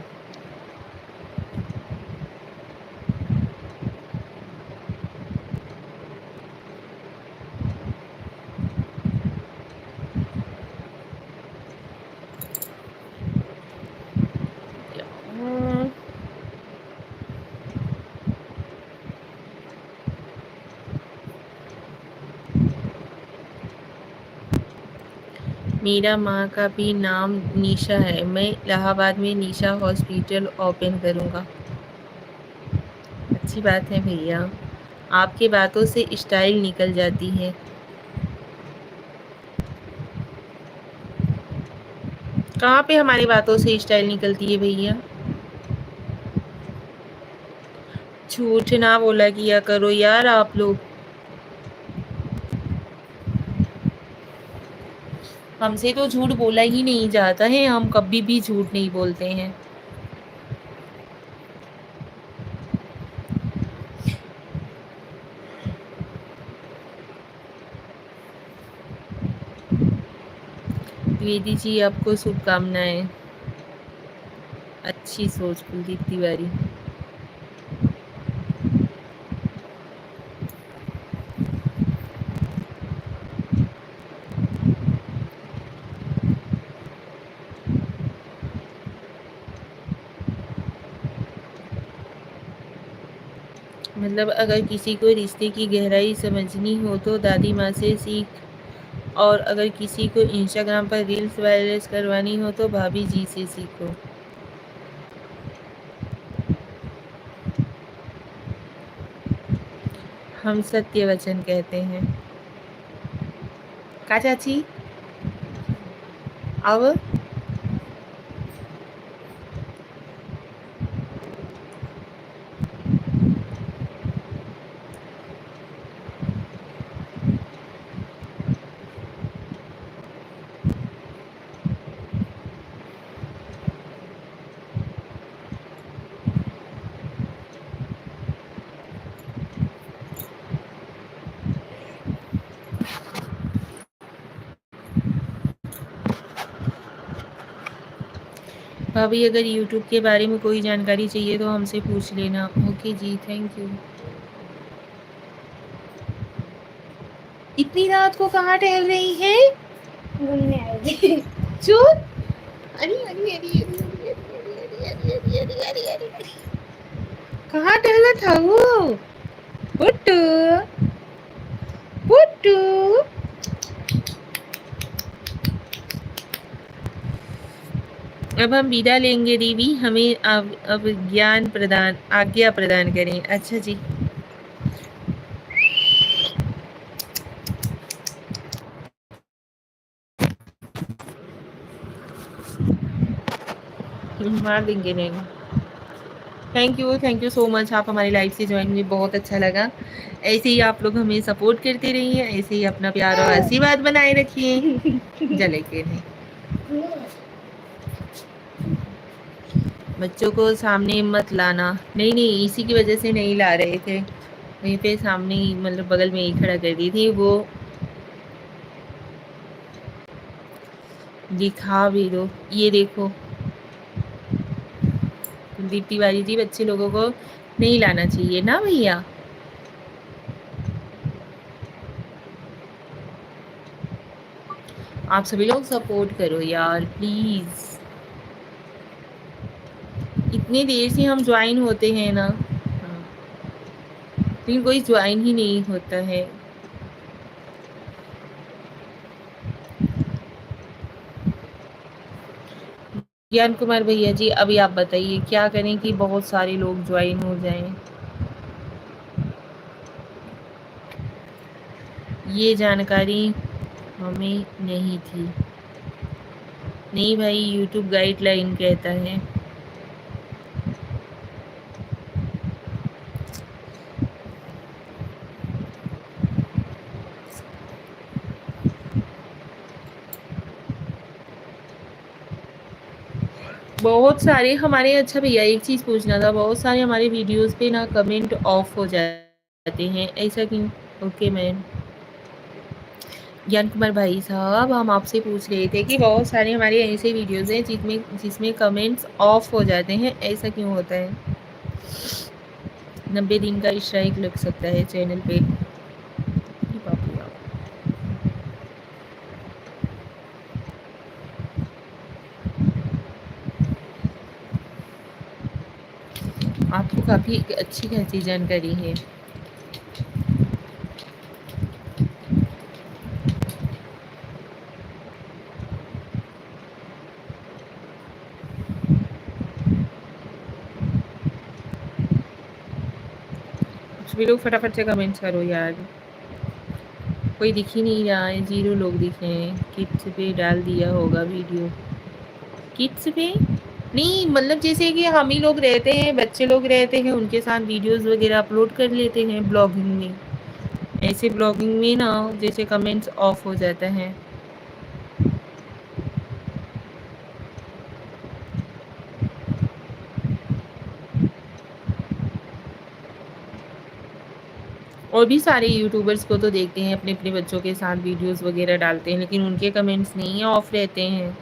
मेरा माँ का भी नाम निशा है। मैं इलाहाबाद में निशा हॉस्पिटल ओपन करूँगा। अच्छी बात है भैया, आपकी बातों से स्टाइल निकल जाती है। कहाँ पे हमारी बातों से स्टाइल निकलती है भैया? झूठ ना बोला किया करो यार आप लोग। हमसे तो झूठ बोला ही नहीं जाता है, हम कभी भी झूठ नहीं बोलते हैं। द्विवेदी जी आपको शुभकामनाएं। अच्छी सोच कुलदीप तिवारी। मतलब अगर किसी को रिश्ते की गहराई समझनी हो तो दादी माँ से सीख, और अगर किसी को इंस्टाग्राम पर रील्स वायरल करवानी हो तो भाभी जी से सीखो। हम सत्य वचन कहते हैं। का चाची अब भाभी अगर यूट्यूब के बारे में कोई जानकारी चाहिए तो हमसे पूछ लेना। ओके जी, थैंक यू। इतनी रात को कहाँ टहल रही है? घूमने आई। चुप। अरे अरे अरे अरे अरे अरे अरे अरे अरे अरे अरे अरे। कहाँ टहला था वो? पुट्टू पुट्टू। अब हम विदा लेंगे देवी, हमें अब ज्ञान प्रदान आज्ञा प्रदान करें। अच्छा जी। मार देंगे नहीं। थैंक यू सो मच, आप हमारी लाइफ से ज्वाइन हुए, बहुत अच्छा लगा। ऐसे ही आप लोग हमें सपोर्ट करते रहिए, ऐसे ही अपना प्यार और आशीर्वाद बनाए रखिए। जले के नहीं, बच्चों को सामने मत लाना। नहीं नहीं, इसी की वजह से नहीं ला रहे थे, वहीं पे सामने ही मतलब बगल में ही खड़ा कर दी थी वो। दिखा भी दो, ये देखो कुलदीप तिवारी जी, बच्चे लोगों को नहीं लाना चाहिए ना भैया। आप सभी लोग सपोर्ट करो यार प्लीज। इतनी देर से हम ज्वाइन होते हैं ना, हाँ, लेकिन कोई ज्वाइन ही नहीं होता है। ज्ञान कुमार भैया जी, अभी आप बताइए क्या करें कि बहुत सारे लोग ज्वाइन हो जाएं। ये जानकारी हमें नहीं थी। नहीं भाई, यूट्यूब गाइडलाइन कहता है। बहुत सारे हमारे, अच्छा भैया एक चीज़ पूछना था, बहुत सारे हमारे वीडियोस पे ना कमेंट ऑफ हो जाते हैं, ऐसा क्यों? Okay ma'am. ज्ञान कुमार भाई साहब, हम आपसे पूछ रहे थे कि बहुत सारे हमारे ऐसे वीडियोज़ हैं जिसमें कमेंट्स ऑफ हो जाते हैं, ऐसा क्यों होता है? 90 दिन का स्ट्राइक लग सकता है चैनल पे। ये बाप रे बाप! आपको काफ़ी अच्छी खासी जानकारी है। सभी लोग फटाफट से कमेंट्स करो यार। कोई दिख ही नहीं रहा है, 0 लोग दिख रहे हैं। किड्स पे डाल दिया होगा वीडियो। किड्स पे? नहीं, मतलब जैसे कि हम ही लोग रहते हैं, बच्चे लोग रहते हैं, उनके साथ वीडियोज़ वगैरह अपलोड कर लेते हैं ब्लॉगिंग में। ऐसे ब्लॉगिंग में ना जैसे कमेंट्स ऑफ हो जाता है। और भी सारे यूट्यूबर्स को तो देखते हैं अपने-अपने बच्चों के साथ वीडियोज़ वगैरह डालते हैं, लेकिन उनके कमेंट्स नहीं ऑफ रहते हैं।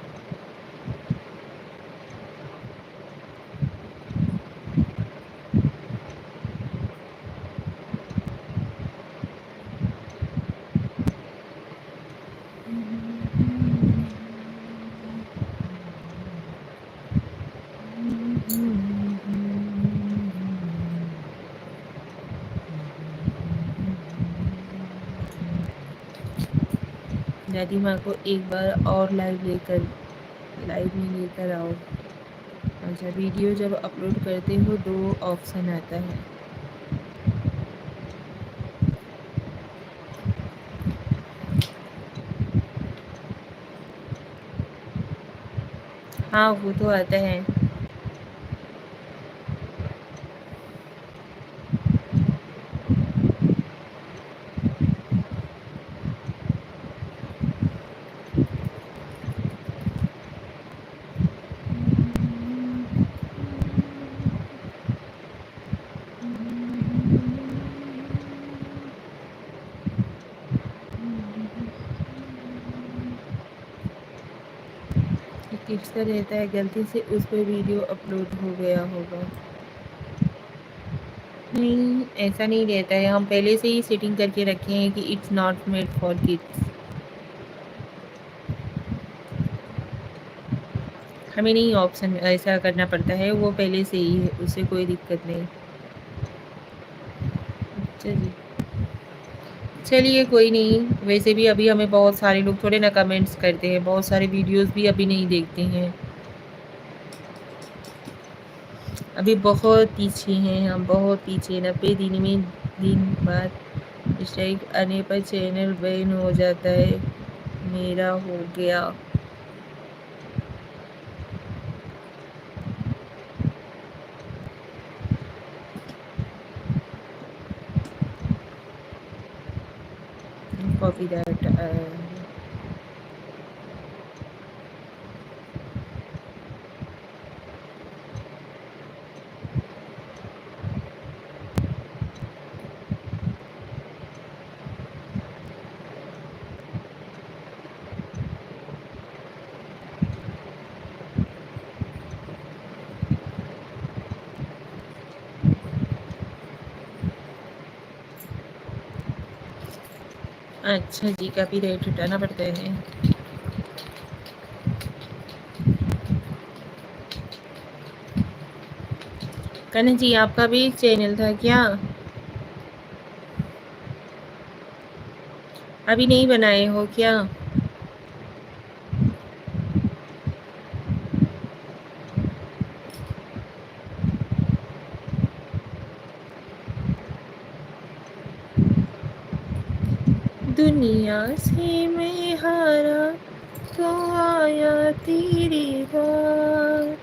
दादी माँ को एक बार और लाइव में लेकर आओ। अच्छा, वीडियो जब अपलोड करते हो 2 ऑप्शन आता है। हाँ, वो तो आता है। किड्स का रहता है, गलती से उस पे वीडियो अपलोड हो गया होगा। नहीं, ऐसा नहीं रहता है, हम पहले से ही सेटिंग करके रखे हैं कि it's not made for kids. हमें नहीं ऑप्शन ऐसा करना पड़ता है, वो पहले से ही है, उससे कोई दिक्कत नहीं। चलिए चलिए कोई नहीं, वैसे भी अभी हमें बहुत सारे लोग थोड़े ना कमेंट्स करते हैं, बहुत सारे वीडियोज़ भी अभी नहीं देखते हैं। अभी बहुत पीछे हैं हम, बहुत पीछे। 90 दिन बाद स्ट्राइक आने पर चैनल बैन हो जाता है। मेरा हो गया। Copy that. अच्छा जी, कॉपी राइट हटाना पड़ता है। कन्हैया जी, आपका भी चैनल था क्या? अभी नहीं बनाए हो क्या? दुनिया से मैं हारा तो आया तेरी बात।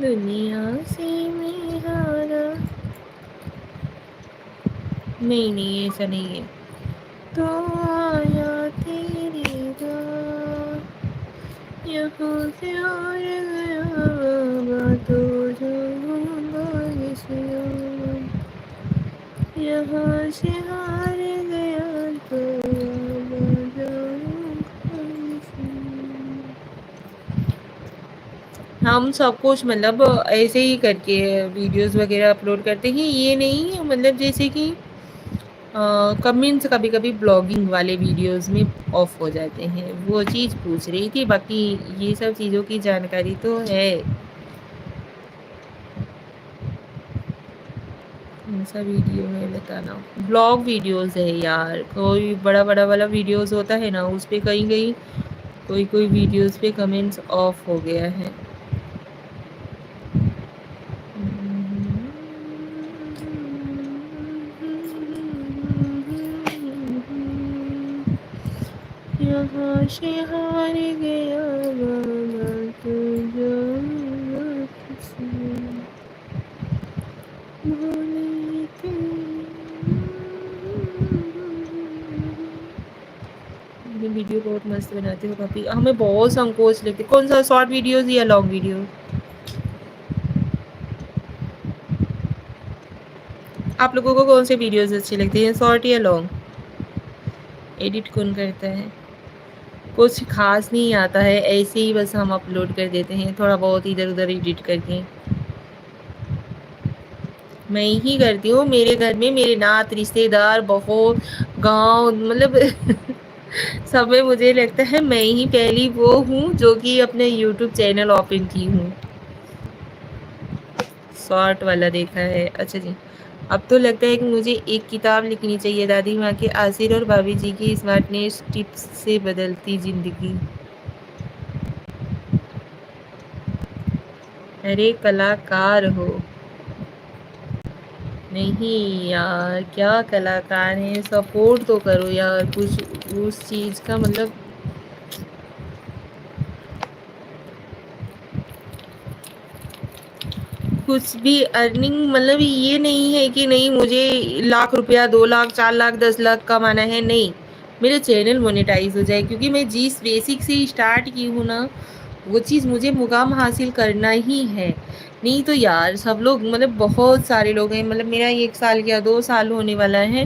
दुनिया से मैं हारा। नहीं नहीं, ऐसा नहीं है। तो आया तेरी बात। यहाँ से हार गया तो जाऊंगा इसे यहाँ से हार गया तो हम सब कुछ मतलब ऐसे ही करके वीडियोस वगैरह अपलोड करते हैं, ये नहीं मतलब जैसे कि कमेंट्स कभी कभी ब्लॉगिंग वाले वीडियोस में ऑफ हो जाते हैं, वो चीज़ पूछ रही थी। बाकी ये सब चीज़ों की जानकारी तो है। कौन सा वीडियो है बताना। ब्लॉग वीडियोस है यार, कोई बड़ा बड़ा वाला वीडियोस होता है ना, उस पे कहीं कहीं कोई कोई वीडियोस पे कमेंट्स ऑफ हो गया है। यहाँ से हार गया वाला तो जो किसी भूले थे। ये वीडियो बहुत मस्त बनाते हो काफ़ी, हमें बहुत संकोच लगते। कौन सा, शॉर्ट वीडियोस या लॉन्ग वीडियो? आप लोगों को कौन से वीडियोस अच्छे लगते हैं, शॉर्ट या लॉन्ग? एडिट कौन करता है? कुछ खास नहीं आता है, ऐसे ही बस हम अपलोड कर देते हैं, थोड़ा बहुत इधर उधर एडिट करके। मैं ही करती हूँ। मेरे घर में मेरे नात रिश्तेदार बहुत गांव मतलब सब में मुझे लगता है मैं ही पहली वो हूँ जो कि अपने यूट्यूब चैनल ओपन की हूँ। शॉर्ट वाला देखा है, अच्छा जी। अब तो लगता है कि मुझे एक किताब लिखनी चाहिए, दादी माँ के आसिर और भाभी जी की स्मार्टनेस टिप्स से बदलती जिंदगी। अरे कलाकार हो? नहीं यार, क्या कलाकार है, सपोर्ट तो करो यार कुछ उस चीज़ का मतलब। कुछ भी अर्निंग मतलब ये नहीं है कि नहीं मुझे लाख रुपया, 2 लाख, 4 लाख, 10 लाख कमाना है, नहीं। मेरे चैनल मोनेटाइज हो जाए, क्योंकि मैं जिस बेसिक से स्टार्ट की हूँ ना, वो चीज़ मुझे मुकाम हासिल करना ही है। नहीं तो यार सब लोग मतलब बहुत सारे लोग हैं, मतलब मेरा 1 साल या 2 साल होने वाला है,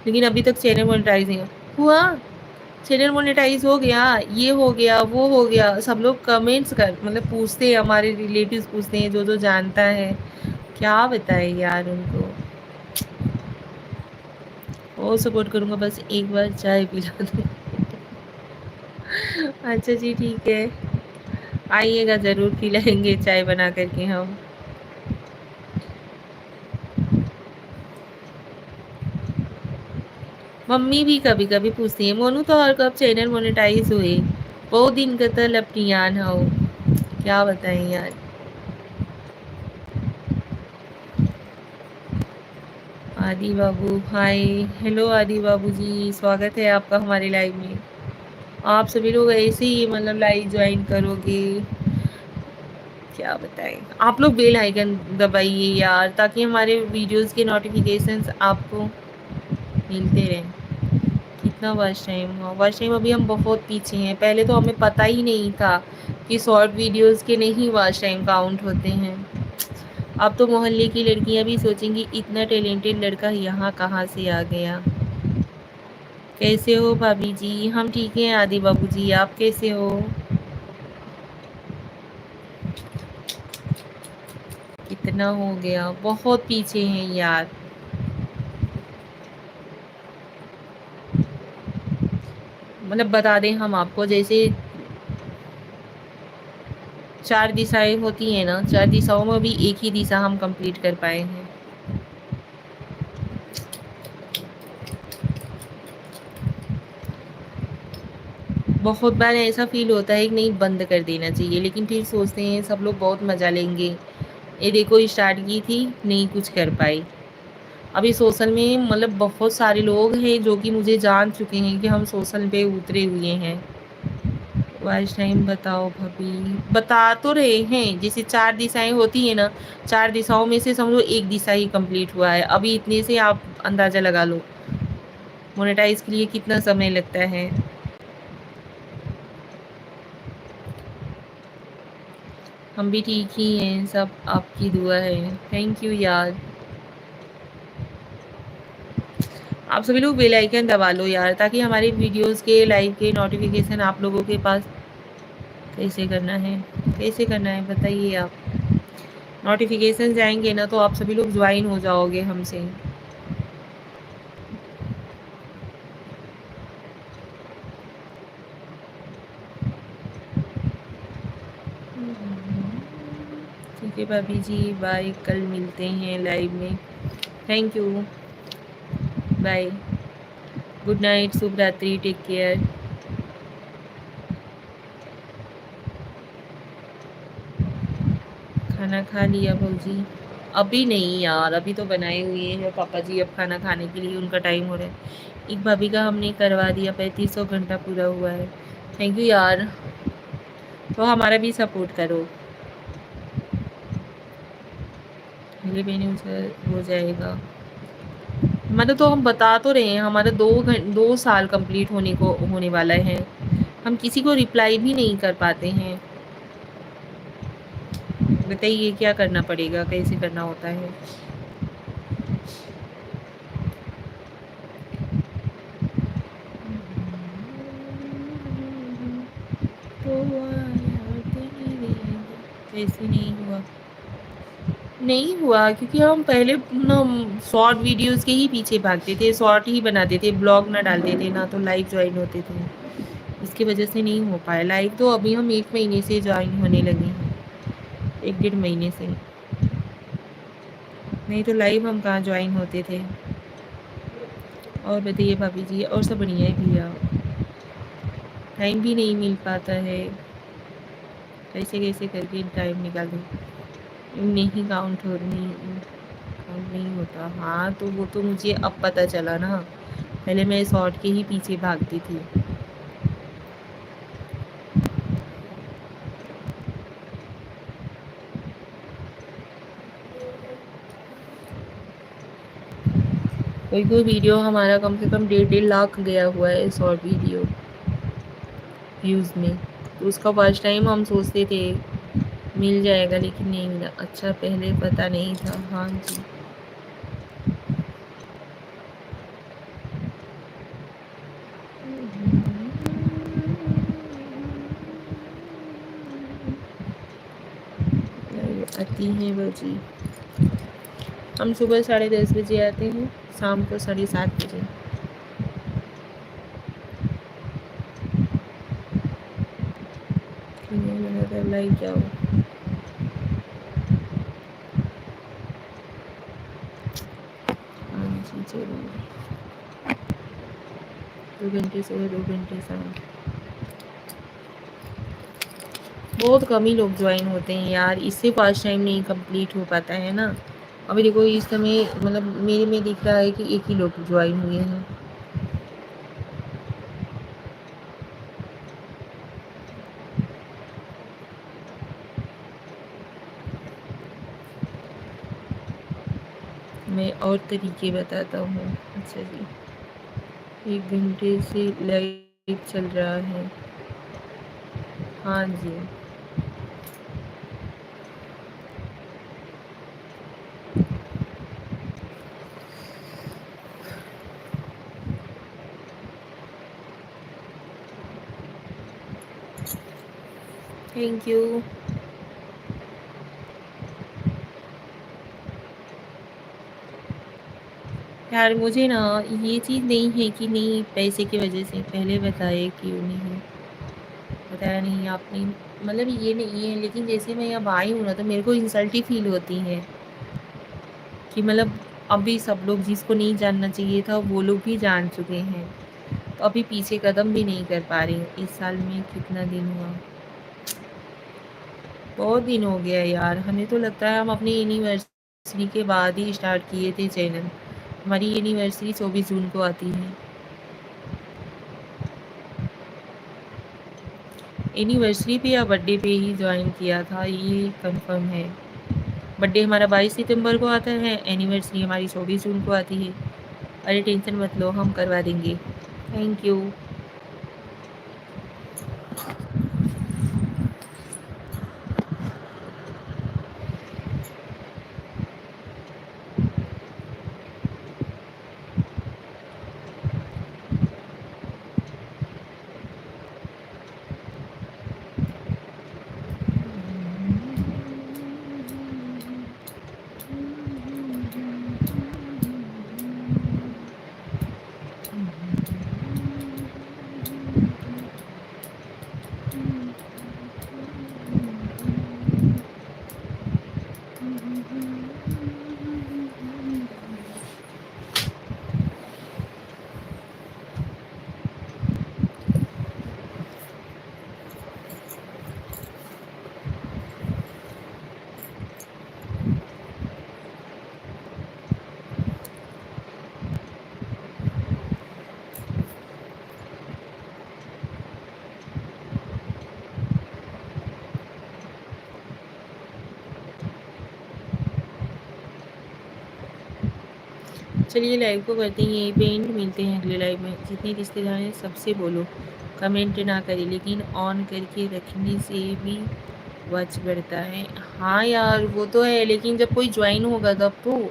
लेकिन अभी तक चैनल मोनेटाइज नहीं हुआ। चैनल मोनेटाइज हो गया, ये हो गया, वो हो गया, सब लोग कमेंट्स कर मतलब पूछते हैं, हमारे रिलेटिव्स पूछते हैं, जो जो जानता है, क्या बताए यार उनको। और सपोर्ट करूँगा, बस एक बार चाय पिला दो। अच्छा जी ठीक है, आइएगा ज़रूर, पिलाएंगे चाय बना करके हम। मम्मी भी कभी कभी पूछती है, मोनू तो और कब चैनल मोनेटाइज हुए, बहुत दिन का तो लपटियान हो, क्या बताएं यार। आदि बाबू हाय, हेलो आदि बाबू जी, स्वागत है आपका हमारे लाइव में। आप सभी लोग ऐसे ही मतलब लाइव ज्वाइन करोगे, क्या बताएं। आप लोग बेल आइकन दबाइए यार, ताकि हमारे वीडियोस के नोटिफिकेशंस आपको मिलते रहें। कितना वॉच टाइम हुआ? वॉच टाइम अभी हम बहुत पीछे हैं, पहले तो हमें पता ही नहीं था कि शॉर्ट वीडियोस के नहीं वॉच टाइम काउंट होते हैं। अब तो मोहल्ले की लड़कियां भी सोचेंगी इतना टैलेंटेड लड़का यहाँ कहाँ से आ गया। कैसे हो भाभी जी? हम ठीक हैं आदि बाबू जी, आप कैसे हो? कितना हो गया, बहुत पीछे हैं यार। मतलब बता दें हम आपको, जैसे 4 दिशाएं होती हैं ना, 4 दिशाओं में भी एक ही दिशा हम कंप्लीट कर पाए हैं। बहुत बार ऐसा फील होता है कि नहीं बंद कर देना चाहिए, लेकिन फिर सोचते हैं सब लोग बहुत मज़ा लेंगे। ये देखो स्टार्ट की थी, नहीं कुछ कर पाई। अभी सोशल में मतलब बहुत सारे लोग हैं जो कि मुझे जान चुके हैं कि हम सोशल पे उतरे हुए हैं। वॉच टाइम बताओ भाभी, बता तो रहे हैं, जैसे 4 दिशाएं होती है ना, 4 दिशाओं में से समझो एक दिशा ही कंप्लीट हुआ है, अभी इतने से आप अंदाज़ा लगा लो मोनेटाइज के लिए कितना समय लगता है। हम भी ठीक ही हैं, सब आपकी दुआ है, थैंक यू यार। आप सभी लोग बेल आइकन दबा लो यार, ताकि हमारे वीडियोस के लाइव के नोटिफिकेशन आप लोगों के पास कैसे करना है, कैसे करना है बताइए आप। नोटिफिकेशन जाएंगे ना तो आप सभी लोग ज्वाइन हो जाओगे हमसे। ठीक है भाभी जी, बाय, कल मिलते हैं लाइव में। Thank you, bye, good night, शुभ रात्रि, टेक केयर। खाना खा लिया भाजी? अभी नहीं यार, अभी तो बनाए हुए हैं पापा जी, अब खाना खाने के लिए उनका टाइम हो रहा है। एक भाभी का हमने करवा दिया, 3500 घंटा पूरा हुआ है। थैंक यू यार, तो हमारा भी सपोर्ट करो। मेरे बहन हो जाएगा मतलब, तो हम बता तो रहे हैं, हमारा 2 साल कंप्लीट होने को होने वाला है। हम किसी को रिप्लाई भी नहीं कर पाते हैं। बताइए क्या करना पड़ेगा, कैसे करना होता है। कैसे नहीं हुआ? नहीं हुआ क्योंकि हम पहले ना शॉर्ट वीडियोस के ही पीछे भागते थे, शॉर्ट ही बनाते थे, ब्लॉग ना डालते थे ना, तो लाइव ज्वाइन होते थे। इसकी वजह से नहीं हो पाया लाइव। तो अभी हम 1 महीने से ज्वाइन होने लगे हैं, 1 डेढ़ महीने से। नहीं तो लाइव हम कहाँ ज्वाइन होते थे। और बताइए भाभी जी, और सब बढ़िया है भैया। टाइम भी नहीं मिल पाता है, कैसे कैसे करके टाइम निकाल दूँ। नहीं काउंट हो नहीं, काउंट नहीं होता। हाँ तो वो तो मुझे अब पता चला ना, पहले मैं शॉर्ट के ही पीछे भागती थी। कोई कोई वीडियो हमारा कम से कम 1.5 लाख गया हुआ है शॉर्ट वीडियो व्यूज़ में। तो उसका फर्स्ट टाइम हम सोचते थे मिल जाएगा, लेकिन नहीं मिला। अच्छा, पहले पता नहीं था। हाँ जी, आती हैं वो जी। हम सुबह 10:30 बजे आते हैं, शाम को 7:30 बजे। लगातार लाइव जाओ। हाँ जी जरूर, 2 घंटे सुबह, 2 घंटे शाम। बहुत कम ही लोग ज्वाइन होते हैं यार, इससे फर्स्ट टाइम नहीं कंप्लीट हो पाता है ना। अभी देखो इस समय मतलब मेरे में दिख रहा है कि 1 ही लोग ज्वाइन हुए हैं। मैं और तरीके बताता हूँ। अच्छा जी, 1 घंटे से लाइव चल रहा है। हाँ जी, थैंक यू। यार मुझे ना ये चीज़ नहीं है कि नहीं पैसे की वजह से, पहले बताए क्यों नहीं, बताया नहीं आपने। मतलब ये नहीं है, लेकिन जैसे मैं यहाँ आई हूँ ना तो मेरे को इंसल्ट ही फील होती है कि मतलब अभी सब लोग जिसको नहीं जानना चाहिए था वो लोग भी जान चुके हैं, तो अभी पीछे कदम भी नहीं कर पा रही हूँ। इस साल में कितना दिन हुआ, बहुत दिन हो गया यार। हमें तो लगता है हम अपनी एनिवर्सरी के बाद ही स्टार्ट किए थे चैनल। हमारी एनिवर्सरी 24 जून को आती है। एनिवर्सरी पे या बर्थडे पे ही ज्वाइन किया था, ये कंफर्म है। बर्थडे हमारा 22 सितंबर को आता है, एनिवर्सरी हमारी 24 जून को आती है। अरे टेंशन मत लो, हम करवा देंगे। Thank you. चलिए लाइव को करते हैं यहीं पे एंड, मिलते हैं अगले लाइव में। जितने रिश्तेदार हैं सबसे बोलो कमेंट ना करें, लेकिन ऑन करके रखने से भी वॉच बढ़ता है। हाँ यार वो तो है, लेकिन जब कोई ज्वाइन होगा तब तो।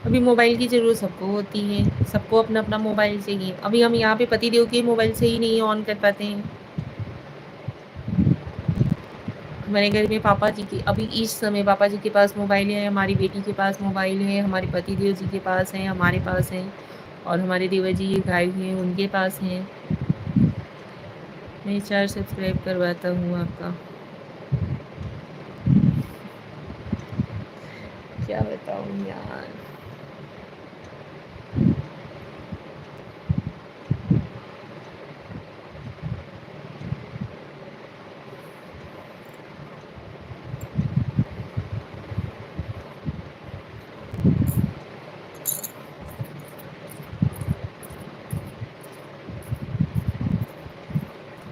अभी मोबाइल की ज़रूरत सबको होती है, सबको अपना अपना मोबाइल चाहिए। अभी हम यहाँ पे पतिदेव के मोबाइल से ही नहीं ऑन कर पाते हैं। हमारे घर में पापा जी के अभी इस समय पापा जी के पास मोबाइल है, हमारी बेटी के पास मोबाइल है, हमारे पतिदेव जी के पास है, हमारे पास है, और हमारे देवर जी ये गाय हैं उनके पास हैं। मैं 4 सब्सक्राइब करवाता हूँ आपका। क्या बताऊँ यार।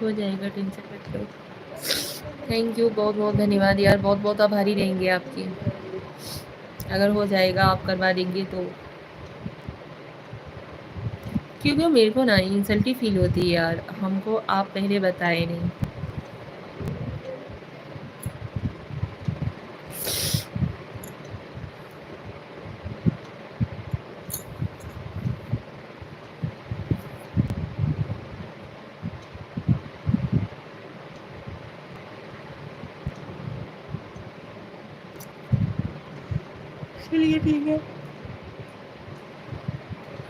हो जाएगा, टेंशन मत लो। थैंक यू, बहुत बहुत धन्यवाद यार, बहुत बहुत आभारी रहेंगे आपकी। अगर हो जाएगा आप करवा देंगे तो, क्योंकि मेरे को ना इंसल्टी फील होती है यार, हमको आप पहले बताए नहीं। चलिए ठीक है,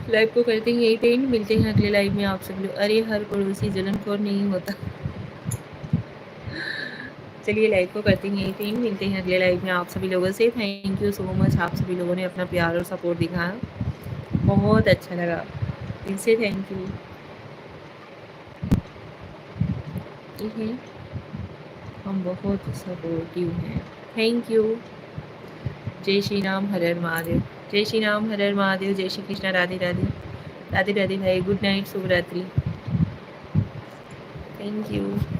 लाइव को करते हैं यही पे एंड, मिलते हैं अगले लाइव में आप सब लोग। अरे हर पड़ोसी जलनखोर नहीं होता। चलिए लाइव को करते हैं यही पे एंड, मिलते हैं अगले लाइव में आप सभी लोगों से। थैंक यू सो मच, आप सभी लोगों ने अपना प्यार और सपोर्ट दिखाया, बहुत अच्छा लगा, दिल से थैंक यू। ठीक है, हम बहुत सपोर्टिव हैं। Thank you. जय श्री राम, हर हर महादेव। जय श्री राम, हर हर महादेव। जय श्री कृष्णा, राधे राधे। राधे राधे भाई, गुड नाइट, शुभ रात्रि। Thank you.